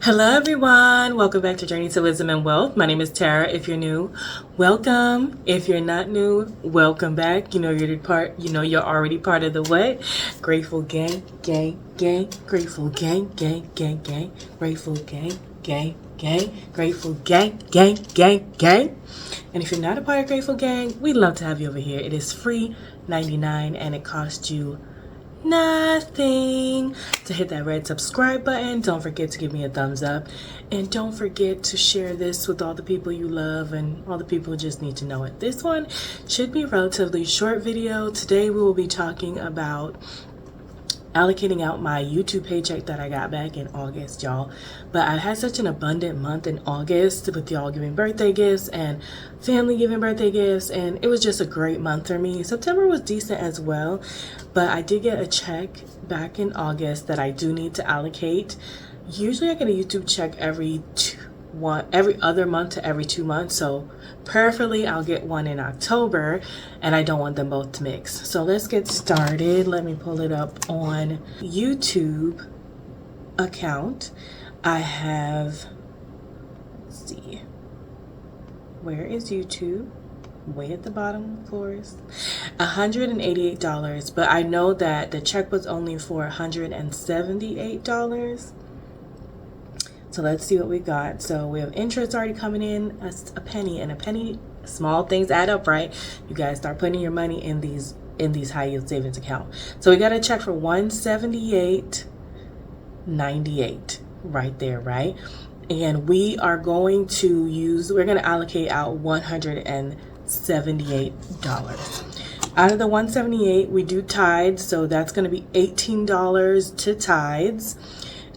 Hello everyone, welcome back to Journey to Wisdom and Wealth. My name is Tara. If you're new, welcome. If you're not new, welcome back. You're already part of the what? Grateful gang, grateful gang, grateful gang, grateful gang. And if you're not a part of Grateful Gang, we'd love to have you over here. It is free 99 and it costs you nothing to hit that red subscribe button. Don't forget to give me a thumbs up, and don't forget to share this with all the people you love and all the people who just need to know it. This one should be a relatively short video. Today we will be talking about allocating out my YouTube paycheck that I got back in August, y'all. But I had such an abundant month in August with y'all giving birthday gifts and family giving birthday gifts, and it was just a great month for me. September was decent as well, but I did get a check back in August that I do need to allocate. Usually I get a YouTube check every other month to every 2 months, so preferably I'll get one in October, and I don't want them both to mix. So let's get started. Let me pull it up on YouTube account. I have, let's see, where is YouTube? Way at the bottom, of course. $188, but I know that the check was only for $178. So let's see what we got. So we have interest already coming in, a penny, and a penny, small things add up, right? You guys start putting your money in these high yield savings account. So we got a check for $178.98 right there, right? And we're going to allocate out $178. Out of the $178, we do tithes, so that's going to be $18 to tithes.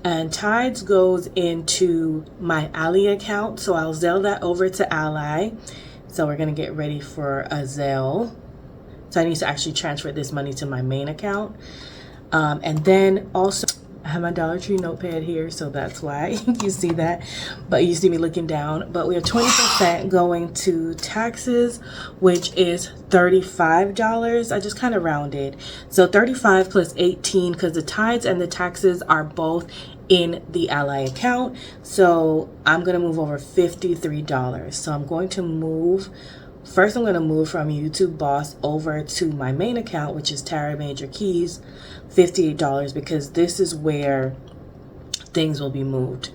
And tithes goes into my Ally account, so I'll Zelle that over to Ally. So we're going to get ready for a Zelle. So I need to actually transfer this money to my main account. And then also, I have my Dollar Tree notepad here, so that's why you see that. But you see me looking down. But we have 20% going to taxes, which is $35. I just kind of rounded. So 35 plus 18, because the tithes and the taxes are both in the Ally account. So I'm going to move over $53. So I'm going to move from YouTube Boss over to my main account, which is Tara Major Keys, $58, because this is where things will be moved.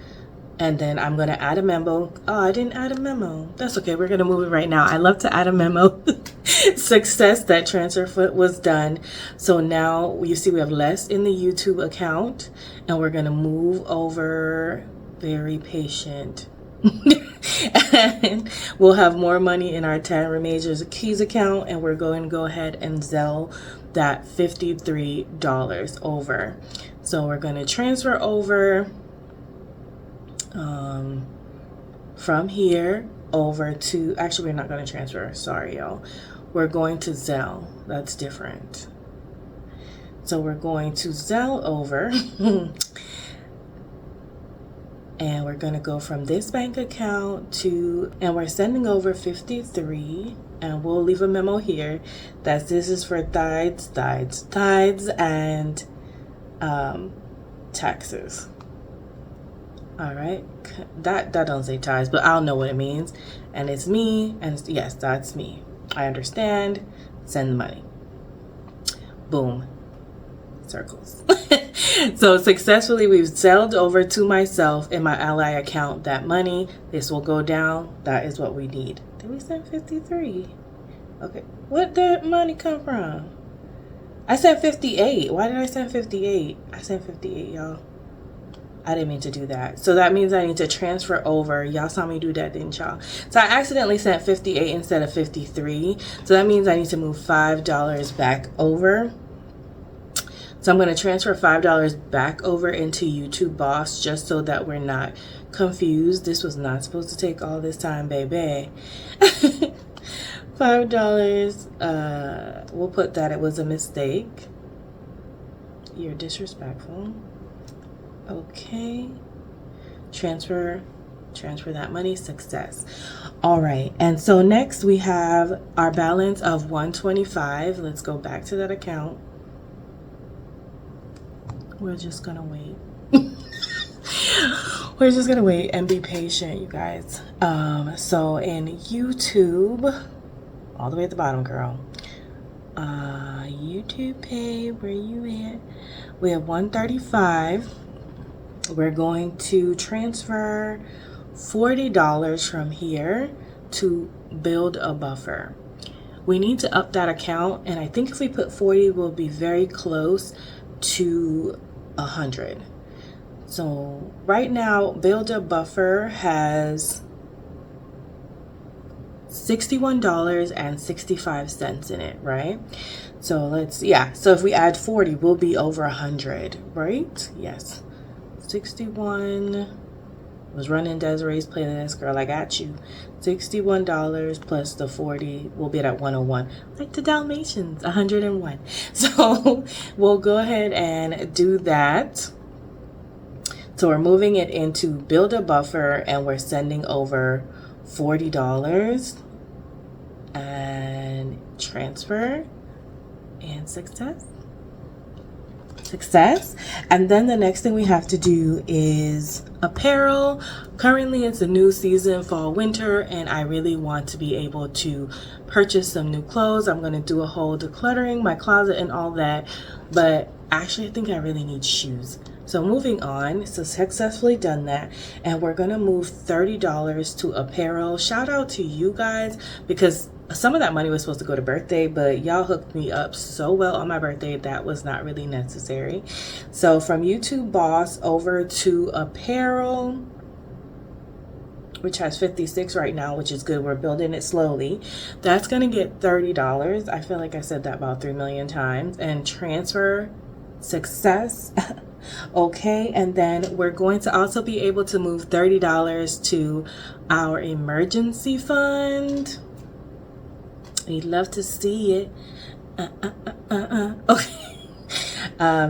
And then I'm going to add a memo. Oh, I didn't add a memo. That's okay. We're going to move it right now. I love to add a memo. Success, that transfer foot was done. So now you see we have less in the YouTube account, and we're going to move over. Very patient. And we'll have more money in our Tara Major Keys account, and we're going to go ahead and Zelle that $53 over. So we're going to transfer over from here over to, actually we're not going to transfer, sorry y'all, we're going to Zelle. That's different. So we're going to Zelle over and we're going to go from this bank account to, and we're sending over 53, and we'll leave a memo here that this is for tithes and taxes. All right, that don't say tithes, but I'll know what it means, and it's me, and it's, yes, that's me. I understand. Send the money. Boom. Circles. So successfully we've Zelled over to myself in my Ally account that money. This will go down. That is what we need. Did we send 53? Okay, what did money come from? I sent 58. Why did I send 58? I sent 58, y'all. I didn't mean to do that. So that means I need to transfer over. Y'all saw me do that, didn't y'all? So I accidentally sent 58 instead of 53. So that means I need to move $5 back over. So I'm going to transfer $5 back over into YouTube Boss, just so that we're not confused. This was not supposed to take all this time, baby. $5. We'll put that it was a mistake. You're disrespectful. Okay. Transfer that money. Success. All right. And so next we have our balance of $125. Let's go back to that account. We're just gonna wait. We're just gonna wait and be patient, you guys. So in YouTube, all the way at the bottom, girl. YouTube pay, where you at? We have 135. We're going to transfer $40 from here to build a buffer. We need to up that account, and I think if we put 40, we'll be very close to 100. So right now, build a buffer has $61.65 in it, right? So so if we add 40, we'll be over 100, right? Yes. 61 was running Desiree's playlist, girl. I got you. $61 plus the 40, we'll be at 101. Like the Dalmatians, 101. So we'll go ahead and do that. So we're moving it into build a buffer, and we're sending over $40 and transfer, and success. And then the next thing we have to do is apparel. Currently it's a new season, fall, winter, and I really want to be able to purchase some new clothes. I'm going to do a whole decluttering my closet and all that, but actually I think I really need shoes. So moving on, so successfully done that, and we're gonna move $30 to apparel. Shout out to you guys, because some of that money was supposed to go to birthday, but y'all hooked me up so well on my birthday that was not really necessary. So from YouTube Boss over to apparel, which has 56 right now, which is good. We're building it slowly. That's gonna get $30. I feel like I said that about 3 million times. And transfer, success. Okay, and then we're going to also be able to move $30 to our emergency fund. We'd love to see it. Okay.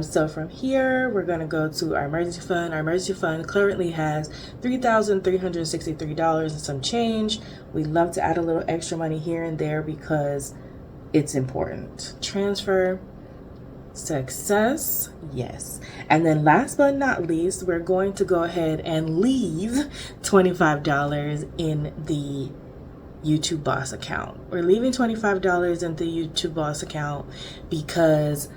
So from here, we're going to go to our emergency fund. Our emergency fund currently has $3,363 and some change. We'd love to add a little extra money here and there because it's important. Transfer, success, yes. And then last but not least, we're going to go ahead and leave $25 in the YouTube Boss account. We're leaving $25 in the YouTube Boss account because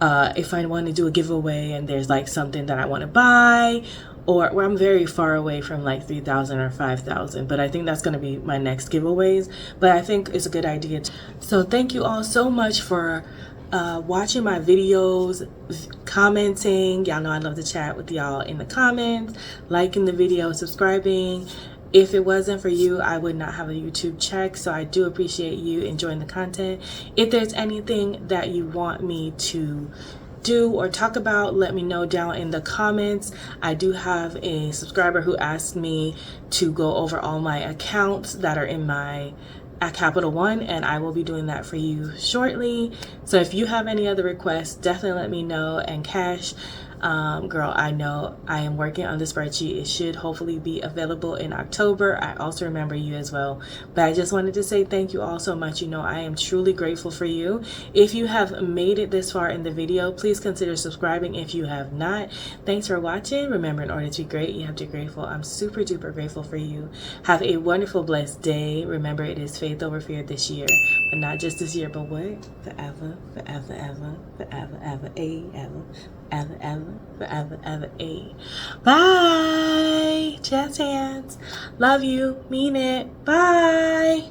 if I want to do a giveaway and there's like something that I want to buy, or where I'm very far away from like 3,000 or 5,000, but I think that's going to be my next giveaways. But I think it's a good idea. So thank you all so much for watching my videos, commenting. Y'all know I love to chat with y'all in the comments, liking the video, subscribing. If it wasn't for you, I would not have a YouTube check. So I do appreciate you enjoying the content. If there's anything that you want me to do or talk about, let me know down in the comments. I do have a subscriber who asked me to go over all my accounts that are in my at Capital One, and I will be doing that for you shortly. So if you have any other requests, definitely let me know. And Cash, girl, I know I am working on the spreadsheet. It should hopefully be available in October. I also remember you as well. But I just wanted to say thank you all so much. You know, I am truly grateful for you. If you have made it this far in the video, please consider subscribing if you have not. Thanks for watching. Remember, in order to be great, you have to be grateful. I'm super duper grateful for you. Have a wonderful, blessed day. Remember, it is faith over fear this year. But not just this year, but what? Forever, forever, ever, forever, ever, ever. Forever, a. Bye. Jazz hands. Love you. Mean it. Bye.